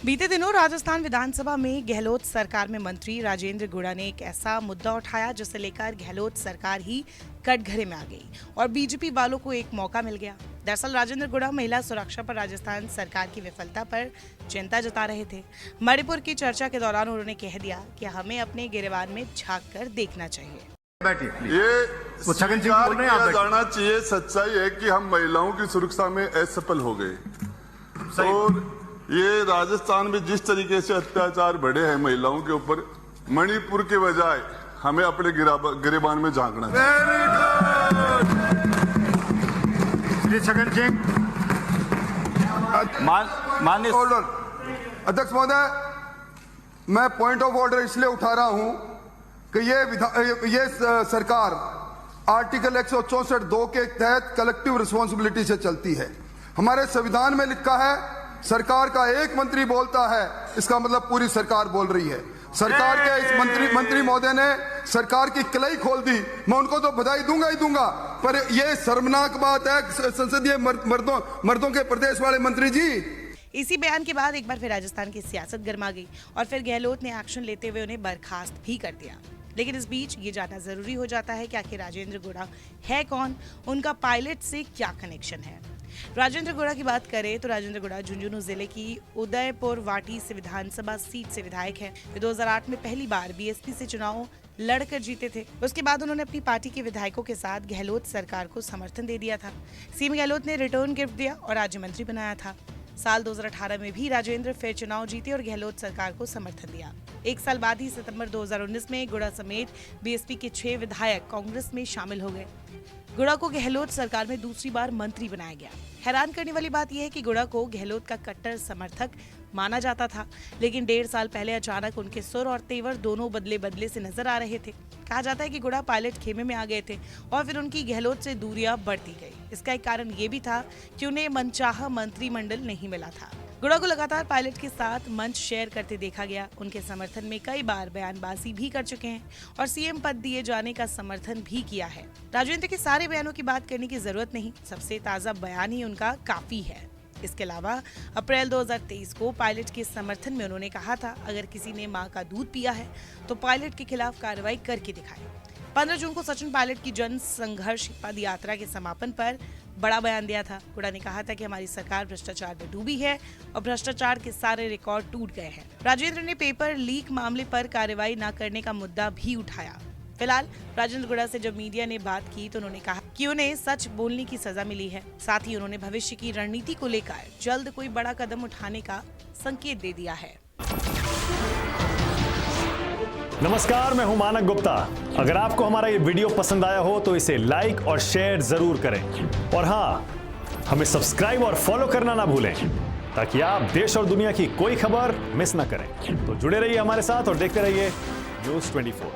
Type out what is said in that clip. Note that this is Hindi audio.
बीते दिनों राजस्थान विधानसभा में गहलोत सरकार में मंत्री राजेंद्र गुड़ा ने एक ऐसा मुद्दा उठाया जिसे लेकर गहलोत सरकार ही कटघरे में आ गई और बीजेपी वालों को एक मौका मिल गया। दरअसल राजेंद्र गुड़ा महिला सुरक्षा पर राजस्थान सरकार की विफलता पर चिंता जता रहे थे। मणिपुर की चर्चा के दौरान उन्होंने कह दिया कि हमें अपने गिरेबान में झांक कर देखना चाहिए। ये स्वीकार किया जाना चाहिए। सच्चाई है कि हम महिलाओं की सुरक्षा में असफल हो गए और ये राजस्थान में जिस तरीके से अत्याचार बढ़े हैं महिलाओं के ऊपर, मणिपुर के बजाय हमें अपने गिरेबान में झांकना चाहिए। श्री छगन सिंह, माननीय ऑर्डर। अध्यक्ष महोदय, मैं पॉइंट ऑफ ऑर्डर इसलिए उठा रहा हूं कि ये सरकार आर्टिकल 164(2) के तहत कलेक्टिव रिस्पांसिबिलिटी से चलती है। हमारे संविधान में लिखा है सरकार का एक मंत्री बोलता है, इसका मतलब पूरी सरकार बोल रही है। सरकार के इस मंत्री महोदय ने सरकार की कलाई खोल दी। मैं उनको तो बधाई दूंगा ही दूंगा, पर यह शर्मनाक बात है संसदीय मर्दों के प्रदेश वाले मंत्री जी। इसी बयान के बाद एक बार फिर राजस्थान की सियासत गर्मा गई और फिर गहलोत ने एक्शन लेते हुए उन्हें बर्खास्त भी कर दिया। लेकिन इस बीच ये जानना जरूरी हो जाता है कि आखिर राजेंद्र गुड़ा है कौन, उनका पायलट से क्या कनेक्शन है। राजेंद्र गुड़ा की बात करें तो राजेंद्र गुड़ा झुंझुनू जिले की उदयपुर वाटी से विधानसभा सीट से विधायक है। वे 2008 में पहली बार बीएसपी से चुनाव लड़कर जीते थे। उसके बाद उन्होंने अपनी पार्टी के विधायकों के साथ गहलोत सरकार को समर्थन दे दिया था। सीएम गहलोत ने रिटर्न गिफ्ट दिया और राज्य मंत्री बनाया था। साल 2018 में भी राजेंद्र फिर चुनाव जीते और गहलोत सरकार को समर्थन दिया। एक साल बाद ही सितंबर 2019 में गुड़ा समेत बीएसपी के 6 विधायक कांग्रेस में शामिल हो गए। गुड़ा को गहलोत सरकार में दूसरी बार मंत्री बनाया गया। हैरान करने वाली बात यह है कि गुड़ा को गहलोत का कट्टर समर्थक माना जाता था, लेकिन 1.5 साल पहले अचानक उनके सुर और तेवर दोनों बदले बदले से नजर आ रहे थे। कहा जाता है कि गुड़ा पायलट खेमे में आ गए थे और फिर उनकी गहलोत से दूरियां बढ़ती गई। इसका एक कारण ये भी था कि उन्हें मनचाहा मंत्रिमंडल नहीं मिला था। गुड़ा को लगातार पायलट के साथ मंच शेयर करते देखा गया। उनके समर्थन में कई बार बयानबाजी भी कर चुके हैं और सीएम पद दिए जाने का समर्थन भी किया है। राजेंद्र के सारे बयानों की बात करने की जरूरत नहीं, सबसे ताजा बयान ही उनका काफी है। इसके अलावा अप्रैल 2023 को पायलट के समर्थन में उन्होंने कहा था, अगर किसी ने मां का दूध पिया है तो पायलट के खिलाफ कार्रवाई करके दिखाए। 15 जून को सचिन पायलट की जन संघर्ष पद यात्रा के समापन पर बड़ा बयान दिया था। गुड़ा ने कहा था कि हमारी सरकार भ्रष्टाचार में डूबी है और भ्रष्टाचार के सारे रिकॉर्ड टूट गए हैं। राजेंद्र ने पेपर लीक मामले पर कार्रवाई न करने का मुद्दा भी उठाया। फिलहाल राजेंद्र गुड़ा से जब मीडिया ने बात की तो उन्होंने कहा कि उन्हें सच बोलने की सजा मिली है। साथ ही उन्होंने भविष्य की रणनीति को लेकर जल्द कोई बड़ा कदम उठाने का संकेत दे दिया है। नमस्कार, मैं हूं मानक गुप्ता। अगर आपको हमारा ये वीडियो पसंद आया हो तो इसे लाइक और शेयर जरूर करें और हाँ, हमें सब्सक्राइब और फॉलो करना ना भूलें ताकि आप देश और दुनिया की कोई खबर मिस ना करें। तो जुड़े रहिए हमारे साथ और देखते रहिए न्यूज़ 24।